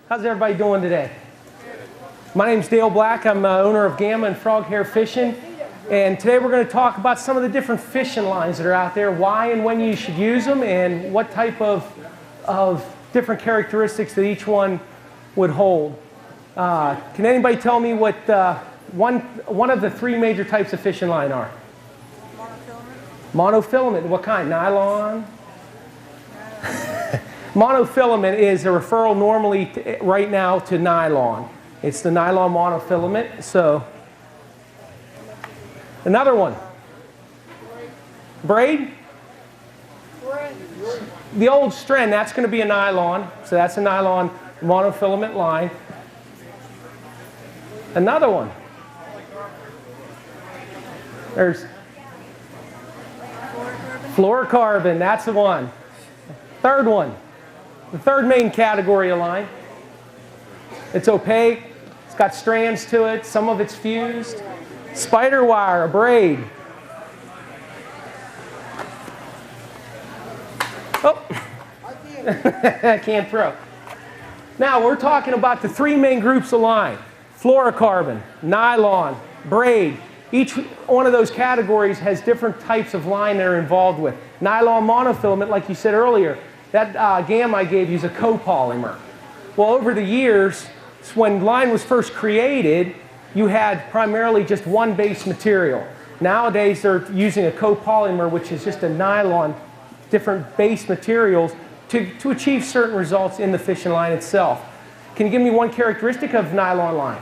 How's everybody doing today? My name's Dale Black. I'm owner of Gamma and Frog Hair Fishing. And today we're going to talk about some of the different fishing lines that are out there, why and when you should use them, and what type of different characteristics that each one would hold. Can anybody tell me what one of the three major types of fishing line are? Monofilament. What kind? Nylon? Monofilament is a referral normally right now to nylon. It's the nylon monofilament. So another one. Braid? The old strand, that's going to be a nylon. So that's a nylon monofilament line. Another one. There's fluorocarbon, that's the one. Third one. The third main category of line. It's opaque, it's got strands to it, some of it's fused. Spider wire, a braid. Oh, I can't throw. Now we're talking about the three main groups of line. Fluorocarbon, nylon, braid. Each one of those categories has different types of line they're involved with. Nylon monofilament, like you said earlier, that gamma I gave you is a copolymer. Well, over the years, when line was first created, you had primarily just one base material. Nowadays, they're using a copolymer, which is just a nylon, different base materials to achieve certain results in the fishing line itself. Can you give me one characteristic of nylon line?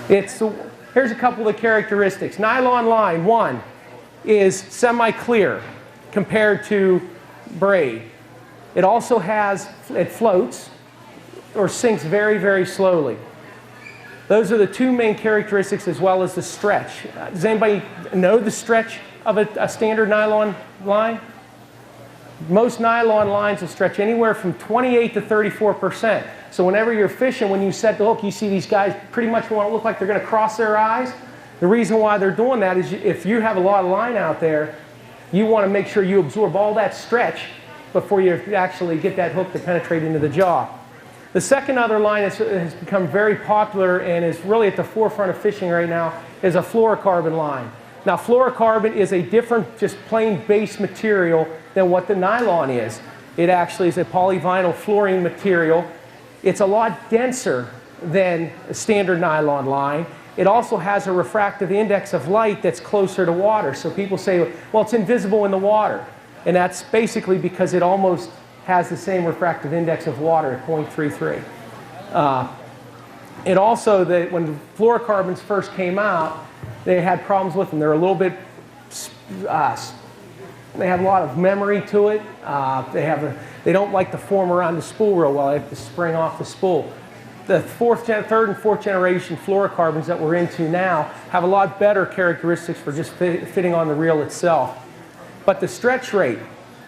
Here's a couple of characteristics. Nylon line, one, is semi-clear compared to braid. It also it floats or sinks very, very slowly. Those are the two main characteristics, as well as the stretch. Does anybody know the stretch of a standard nylon line? Most nylon lines will stretch anywhere from 28 to 34%. So whenever you're fishing, when you set the hook, you see these guys pretty much want to look like they're going to cross their eyes. The reason why they're doing that is if you have a lot of line out there, you want to make sure you absorb all that stretch before you actually get that hook to penetrate into the jaw. The second other line has become very popular and is really at the forefront of fishing right now is a fluorocarbon line. Now fluorocarbon is a different, just plain base material than what the nylon is. It actually is a polyvinyl fluorine material. It's a lot denser than a standard nylon line. It also has a refractive index of light that's closer to water. So people say, well, it's invisible in the water. And that's basically because it almost has the same refractive index of water at 0.33. It also, when fluorocarbons first came out, they had problems with them. They're a little bit, they have a lot of memory to it. They don't like to form around the spool real well. They have to spring off the spool. The third and fourth generation fluorocarbons that we're into now have a lot better characteristics for just fitting on the reel itself. But the stretch rate,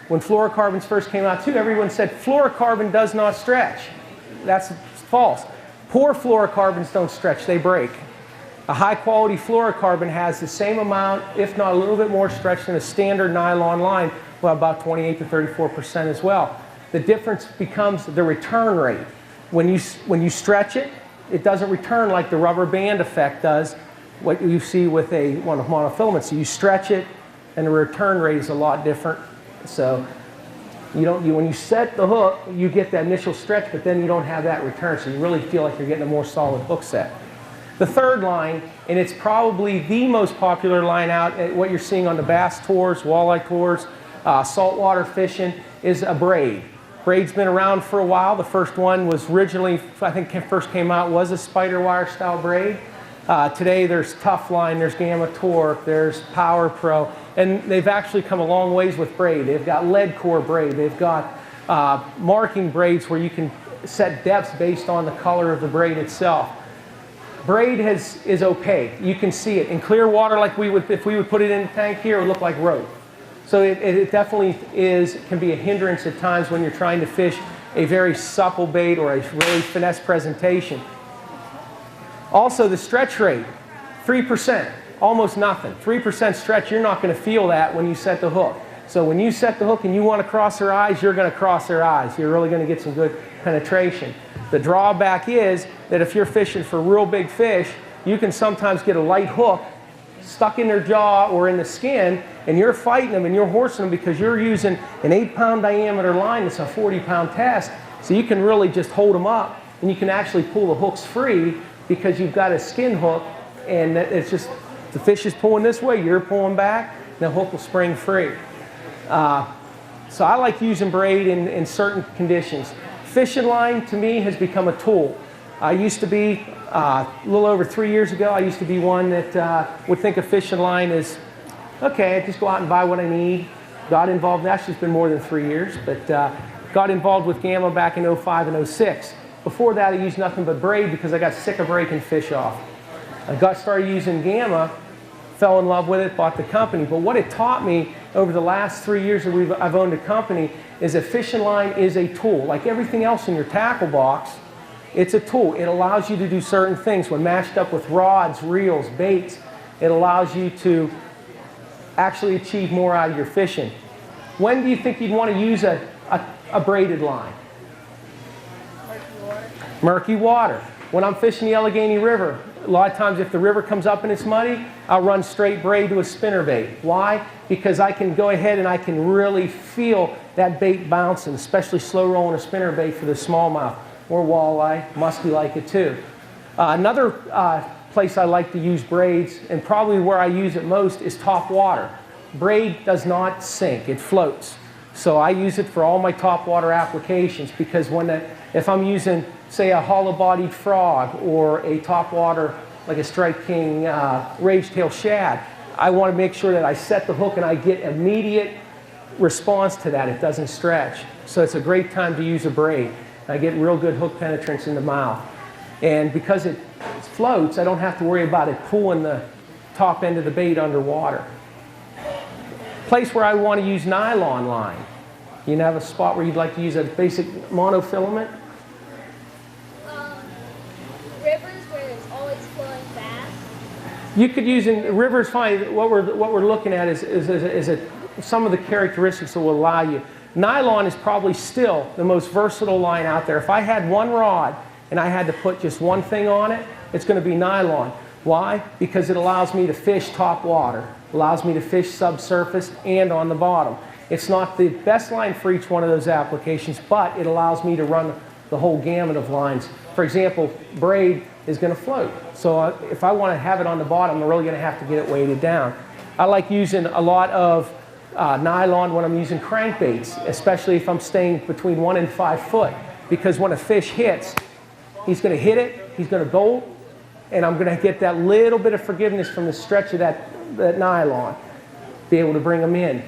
when fluorocarbons first came out too, everyone said fluorocarbon does not stretch. That's false. Poor fluorocarbons don't stretch, they break. A high quality fluorocarbon has the same amount, if not a little bit more stretch than a standard nylon line, well, about 28 to 34% as well. The difference becomes the return rate. When you stretch it, it doesn't return like the rubber band effect does, what you see with one of monofilament. So you stretch it, and the return rate is a lot different. So when you set the hook, you get that initial stretch, but then you don't have that return. So you really feel like you're getting a more solid hook set. The third line, and it's probably the most popular line out, what you're seeing on the bass tours, walleye tours, saltwater fishing, is a braid. Braid's been around for a while. The first one was originally, I think first came out, was a spider wire style braid. Today there's Tough Line, there's Gamma Torque, there's Power Pro, and they've actually come a long ways with braid. They've got lead core braid, they've got marking braids where you can set depths based on the color of the braid itself. Braid is opaque. You can see it. In clear water, like if we would put it in the tank here, it would look like rope. So it definitely can be a hindrance at times when you're trying to fish a very supple bait or a really finesse presentation. Also, the stretch rate, 3%, almost nothing. 3% stretch, you're not going to feel that when you set the hook. So when you set the hook and you want to cross their eyes, you're going to cross their eyes. You're really going to get some good penetration. The drawback is that if you're fishing for real big fish, you can sometimes get a light hook stuck in their jaw or in the skin, and you're fighting them and you're horsing them because you're using an 8-pound diameter line that's a 40-pound test. So you can really just hold them up, and you can actually pull the hooks free because you've got a skin hook, and it's just the fish is pulling this way, you're pulling back, and the hook will spring free. So I like using braid in certain conditions. Fishing line, to me, has become a tool. I used to be, a little over 3 years ago, I used to be one that would think a fishing line is, okay, I just go out and buy what I need. Got involved, actually it's been more than 3 years, but got involved with Gamma back in 05 and 06. Before that, I used nothing but braid because I got sick of breaking fish off. I started using Gamma, fell in love with it, bought the company. But what it taught me over the last 3 years that I've owned a company is that fishing line is a tool. Like everything else in your tackle box, it's a tool. It allows you to do certain things. When matched up with rods, reels, baits, it allows you to actually achieve more out of your fishing. When do you think you'd want to use a braided line? Murky water. Murky water. When I'm fishing the Allegheny River, a lot of times if the river comes up and it's muddy, I'll run straight braid to a spinnerbait. Why? Because I can go ahead and I can really feel that bait bouncing, especially slow rolling a spinnerbait for the smallmouth or walleye. Muskie like it too. Another place I like to use braids, and probably where I use it most, is top water. Braid does not sink, it floats. So I use it for all my top water applications because if I'm using, say, a hollow-bodied frog or a top water, like a Strike King rage-tail shad, I want to make sure that I set the hook and I get immediate response to that. It doesn't stretch. So it's a great time to use a braid. I get real good hook penetrance in the mouth. And because it floats, I don't have to worry about it pulling the top end of the bait underwater. Place where I want to use nylon line. You have a spot where you'd like to use a basic monofilament? Rivers where it's always flowing fast. You could use in rivers. Fine. What we're looking at is some of the characteristics that will allow you. Nylon is probably still the most versatile line out there. If I had one rod and I had to put just one thing on it, it's going to be nylon. Why? Because it allows me to fish top water, allows me to fish subsurface and on the bottom. It's not the best line for each one of those applications, but it allows me to run the whole gamut of lines. For example, braid is going to float. So if I want to have it on the bottom, I'm really going to have to get it weighted down. I like using a lot of nylon when I'm using crankbaits, especially if I'm staying between 1 and 5 foot, because when a fish hits, he's going to hit it, he's going to bolt, and I'm going to get that little bit of forgiveness from the stretch of that nylon, be able to bring them in.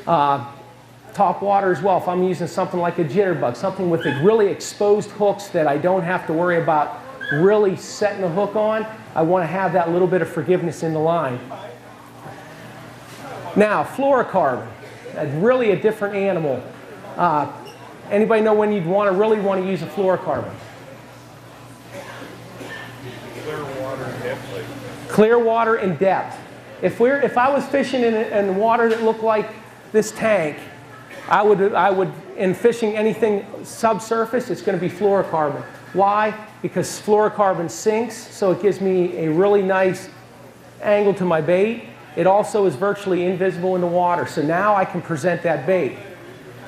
Top water as well. If I'm using something like a jitterbug, something with really exposed hooks that I don't have to worry about really setting the hook on, I want to have that little bit of forgiveness in the line. Now, fluorocarbon, really a different animal. Anybody know when you'd really want to use a fluorocarbon? Clear water and depth. Clear water and depth. If I was fishing in water that looked like this tank, I would in fishing anything subsurface, it's going to be fluorocarbon. Why? Because fluorocarbon sinks, so it gives me a really nice angle to my bait. It also is virtually invisible in the water, so now I can present that bait.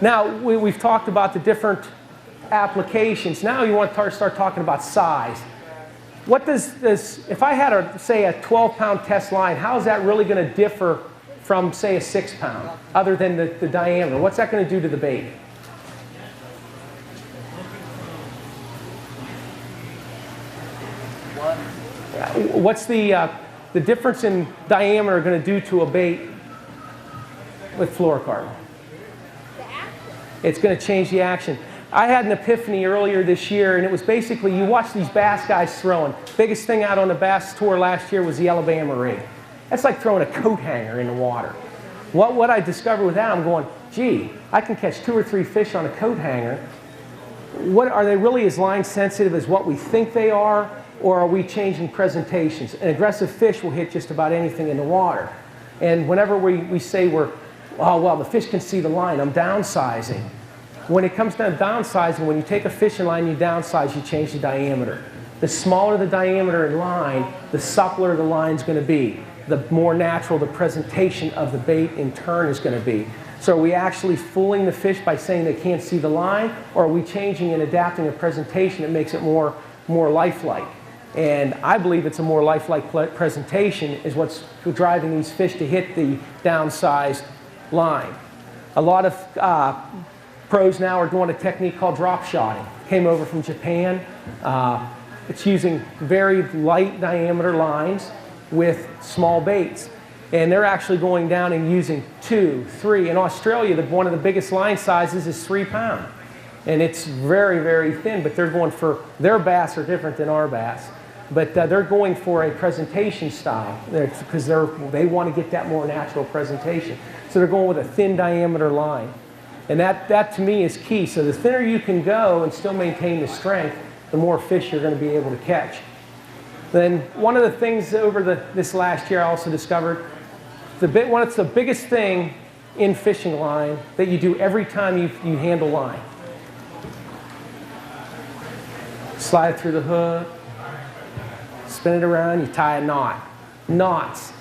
Now, we've talked about the different applications. Now you want to start talking about size. What does this, if I had, say, a 12-pound test line, how is that really going to differ from, say, a 6-pound, other than the diameter? What's that going to do to the bait? What's the difference in diameter going to do to a bait with fluorocarbon? It's going to change the action. I had an epiphany earlier this year, and it was basically, you watch these bass guys throwing. Biggest thing out on the bass tour last year was the Alabama rig. That's like throwing a coat hanger in the water. What I discovered with that, I'm going, gee, I can catch 2 or 3 fish on a coat hanger. Are they really as line sensitive as what we think they are, or are we changing presentations? An aggressive fish will hit just about anything in the water. And whenever we say we're oh, well, the fish can see the line, I'm downsizing. When it comes down to downsizing, when you take a fishing line, you downsize, you change the diameter. The smaller the diameter in line, the suppler the line's going to be. The more natural the presentation of the bait in turn is going to be. So are we actually fooling the fish by saying they can't see the line, or are we changing and adapting a presentation that makes it more lifelike? And I believe it's a more lifelike presentation is what's driving these fish to hit the downsized line. A lot of pros now are doing a technique called drop shotting. Came over from Japan. It's using very light diameter lines with small baits. And they're actually going down and using 2, 3. In Australia, one of the biggest line sizes is 3 pound. And it's very, very thin, but they're going for, their bass are different than our bass. But they're going for a presentation style because they want to get that more natural presentation. So they're going with a thin diameter line. And that to me is key. So the thinner you can go and still maintain the strength, the more fish you're going to be able to catch. Then one of the things over this last year I also discovered, what's the biggest thing in fishing line that you do every time you handle line? Slide it through the hook, spin it around, you tie a knot. Knots.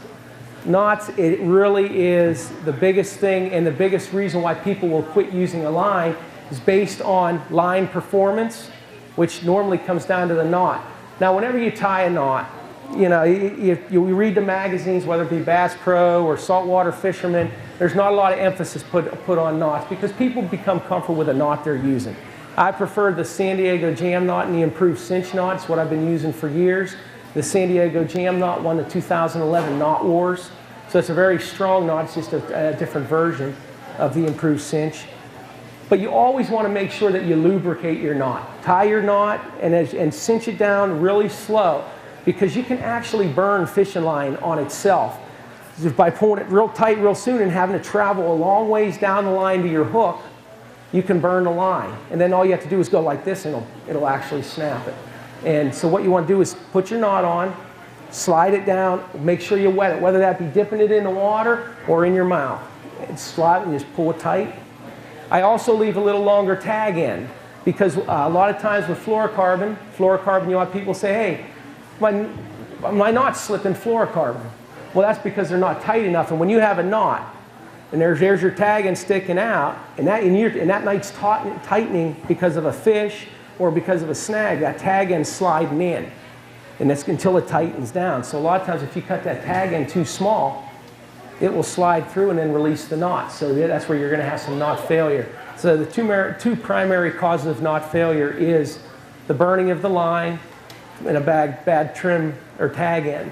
Knots, it really is the biggest thing, and the biggest reason why people will quit using a line is based on line performance, which normally comes down to the knot. Now, whenever you tie a knot, you know, you read the magazines, whether it be Bass Pro or Saltwater Fisherman, there's not a lot of emphasis put on knots because people become comfortable with the knot they're using. I prefer the San Diego Jam knot and the improved cinch knot. It's what I've been using for years. The San Diego Jam knot won the 2011 Knot Wars. So it's a very strong knot. It's just a different version of the improved cinch. But you always want to make sure that you lubricate your knot. Tie your knot and cinch it down really slow because you can actually burn fishing line on itself. Just by pulling it real tight real soon and having to travel a long ways down the line to your hook, you can burn the line. And then all you have to do is go like this and it'll actually snap it. And so what you want to do is put your knot on, slide it down, make sure you wet it, whether that be dipping it in the water or in your mouth. And slide it and just pull it tight. I also leave a little longer tag end because a lot of times with fluorocarbon, you'll have people say, hey, my knot's slipping fluorocarbon. Well, that's because they're not tight enough. And when you have a knot, and there's your tag end sticking out, and that knot's tightening because of a fish or because of a snag, that tag end's sliding in. And that's until it tightens down. So a lot of times if you cut that tag end too small, it will slide through and then release the knot. So that's where you're going to have some knot failure. So the two primary causes of knot failure is the burning of the line and a bad trim or tag end.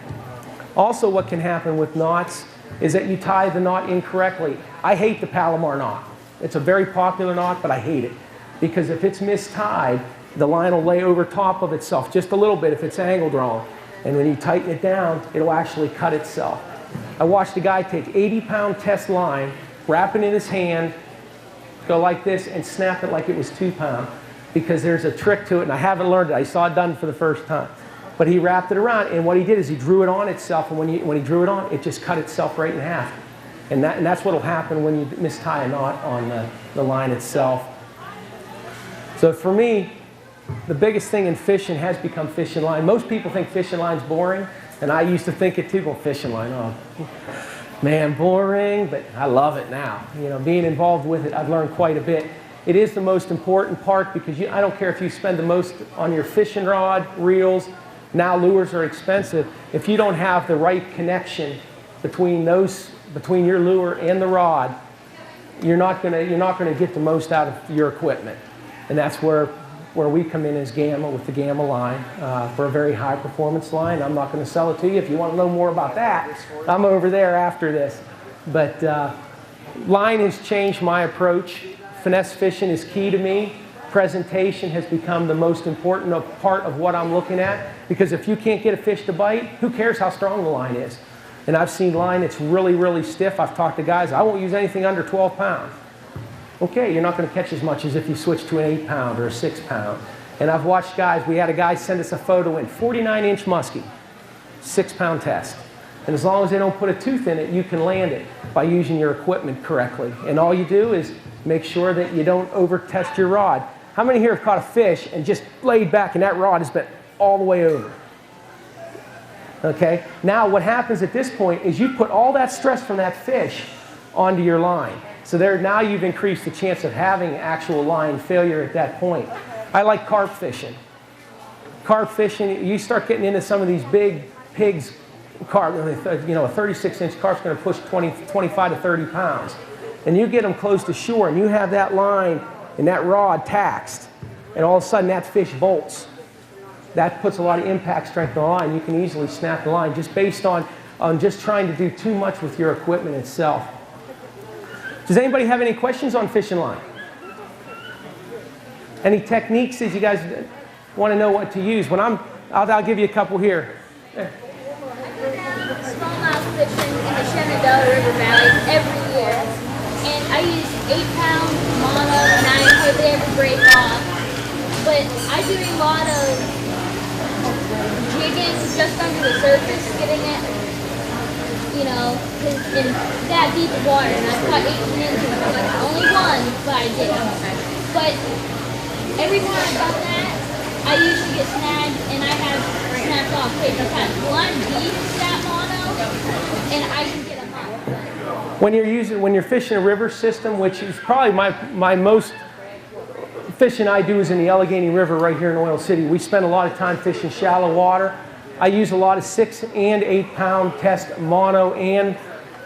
Also what can happen with knots is that you tie the knot incorrectly. I hate the Palomar knot. It's a very popular knot, but I hate it. Because if it's mistied, the line will lay over top of itself just a little bit if it's angled wrong. And when you tighten it down, it'll actually cut itself. I watched a guy take 80-pound test line, wrap it in his hand, go like this, and snap it like it was 2 pounds. Because there's a trick to it, and I haven't learned it. I saw it done for the first time. But he wrapped it around, and what he did is he drew it on itself, and when he drew it on, it just cut itself right in half. And that's what will happen when you mistie a knot on the line itself. So for me, the biggest thing in fishing has become fishing line. Most people think fishing line's boring, and I used to think it too. Well, fishing line, oh man, boring, but I love it now. You know, being involved with it, I've learned quite a bit. It is the most important part because I don't care if you spend the most on your fishing rod, reels. Now lures are expensive. If you don't have the right connection between your lure and the rod, you're not gonna get the most out of your equipment. And that's where we come in as Gamma with the Gamma line for a very high performance line. I'm not going to sell it to you. If you want to know more about that, I'm over there after this. But line has changed my approach. Finesse fishing is key to me. Presentation has become the most important part of what I'm looking at because if you can't get a fish to bite, who cares how strong the line is? And I've seen line that's really, really stiff. I've talked to guys, I won't use anything under 12 pounds. Okay, you're not going to catch as much as if you switch to an 8-pound or a 6-pound. And I've watched guys, we had a guy send us a photo in 49-inch muskie, 6-pound test. And as long as they don't put a tooth in it, you can land it by using your equipment correctly. And all you do is make sure that you don't over-test your rod. How many here have caught a fish and just laid back and that rod has been all the way over? Okay? Now what happens at this point is you put all that stress from that fish onto your line. So there, now you've increased the chance of having actual line failure at that point. I like carp fishing. Carp fishing, you start getting into some of these big pigs, carp, you know, a 36-inch carp's going to push 25 to 30 pounds. And you get them close to shore and you have that line and that rod taxed, and all of a sudden that fish bolts. That puts a lot of impact strength on the line. You can easily snap the line just based on just trying to do too much with your equipment itself. Does anybody have any questions on fishing line? Any techniques that you guys want to know what to use? I'll give you a couple here. Smallmouth fishing in the Shenandoah River Valley every year. And I use 8-pound mono and I hardly ever break off. But I do a lot of jigging just under the surface, getting it, you know, in that deep of water. And I've caught 18 inches, only one, but I did. But every time I've done that, I usually get snagged and I have snapped off fish. I've had one deep that mono and I can get them up. When you're fishing a river system, which is probably my most fishing I do is in the Allegheny River right here in Oil City. We spend a lot of time fishing shallow water. I use a lot of 6 and 8 pound test mono, and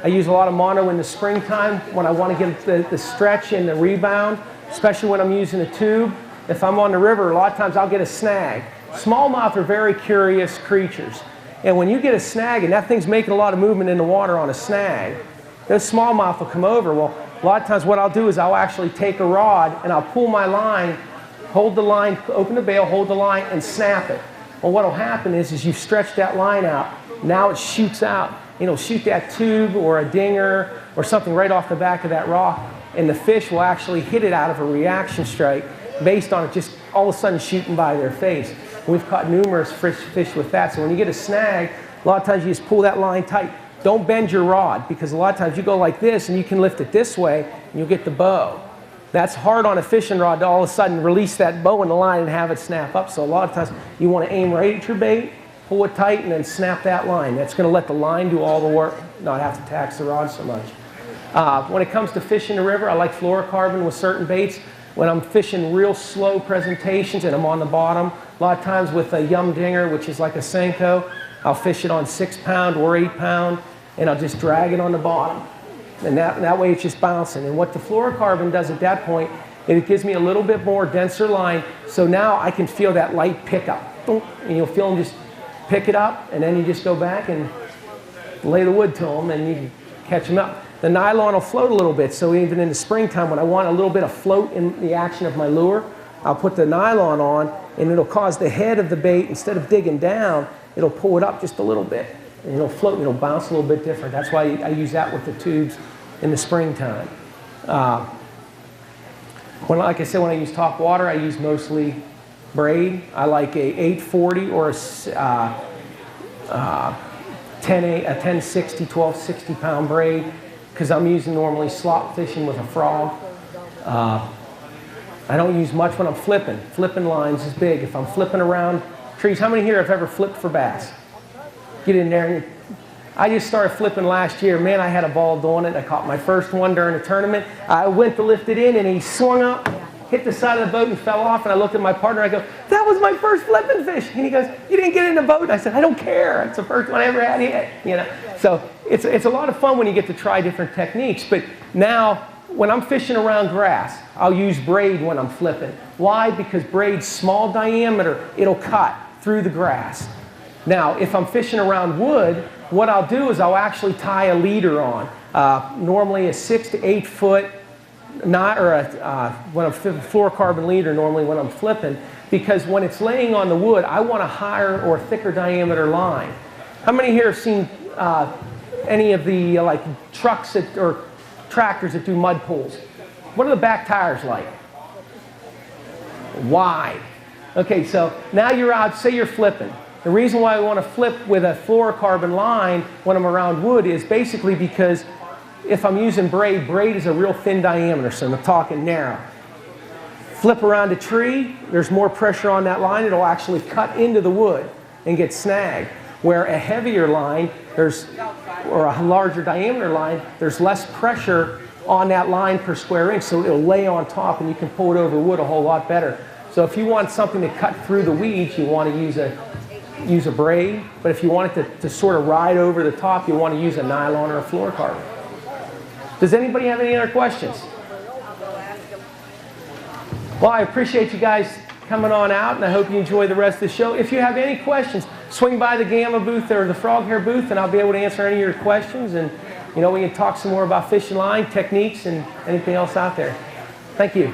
I use a lot of mono in the springtime when I want to get the stretch and the rebound, especially when I'm using a tube. If I'm on the river, a lot of times I'll get a snag. Smallmouth are very curious creatures. And when you get a snag and that thing's making a lot of movement in the water on a snag, those smallmouth will come over. Well, a lot of times what I'll do is I'll actually take a rod and I'll pull my line, hold the line, open the bail, hold the line, and snap it. Well, what will happen is you've stretched that line out. Now it shoots out. It'll shoot that tube or a dinger or something right off the back of that rock, and the fish will actually hit it out of a reaction strike based on it just all of a sudden shooting by their face. We've caught numerous fish with that. So when you get a snag, a lot of times you just pull that line tight. Don't bend your rod, because a lot of times you go like this and you can lift it this way and you'll get the bow. That's hard on a fishing rod to all of a sudden release that bow in the line and have it snap up. So a lot of times you want to aim right at your bait, pull it tight, and then snap that line. That's going to let the line do all the work, not have to tax the rod so much. When it comes to fishing the river, I like fluorocarbon with certain baits. When I'm fishing real slow presentations and I'm on the bottom, a lot of times with a yum dinger, which is like a Senko, I'll fish it on 6 pound or 8 pound, and I'll just drag it on the bottom. And that way it's just bouncing. And what the fluorocarbon does at that point, it gives me a little bit more denser line, so now I can feel that light pickup. And you'll feel them just pick it up, and then you just go back and lay the wood to them, and you can catch them up. The nylon will float a little bit, so even in the springtime when I want a little bit of float in the action of my lure, I'll put the nylon on, and it'll cause the head of the bait, instead of digging down, it'll pull it up just a little bit. And it'll float and it'll bounce a little bit different. That's why I use that with the tubes in the springtime. Like I said, when I use top water, I use mostly braid. I like a 840 or a 1060, 1260 pound braid, because I'm using normally slop fishing with a frog. I don't use much when I'm flipping. Flipping lines is big. If I'm flipping around trees, how many here have ever flipped for bass? Get in there. And I just started flipping last year. Man, I had a ball doing it. I caught my first one during a tournament. I went to lift it in, and he swung up, hit the side of the boat, and fell off. And I looked at my partner. I go, "That was my first flipping fish." And he goes, "You didn't get in the boat?" And I said, "I don't care. It's the first one I ever had hit." You know, so it's a lot of fun when you get to try different techniques. But now, when I'm fishing around grass, I'll use braid when I'm flipping. Why? Because braid's small diameter. It'll cut through the grass. Now, if I'm fishing around wood, what I'll do is I'll actually tie a leader on, normally a 6 to 8 foot, when I'm fluorocarbon leader, normally when I'm flipping, because when it's laying on the wood, I want a higher or thicker diameter line. How many here have seen any of the like trucks or tractors that do mud pulls? What are the back tires like? Wide. Okay, so now you're out, say you're flipping. The reason why I want to flip with a fluorocarbon line when I'm around wood is basically because if I'm using braid, braid is a real thin diameter, so I'm talking narrow. Flip around a tree, there's more pressure on that line, it'll actually cut into the wood and get snagged. Where a heavier line, or a larger diameter line, there's less pressure on that line per square inch, so it'll lay on top and you can pull it over wood a whole lot better. So if you want something to cut through the weeds, you want to use a braid, but if you want it to sort of ride over the top, you want to use a nylon or a fluorocarbon. Does anybody have any other questions? Well, I appreciate you guys coming on out, and I hope you enjoy the rest of the show. If you have any questions, swing by the Gamma booth or the Frog Hair booth, and I'll be able to answer any of your questions. And we can talk some more about fish and line techniques and anything else out there. Thank you.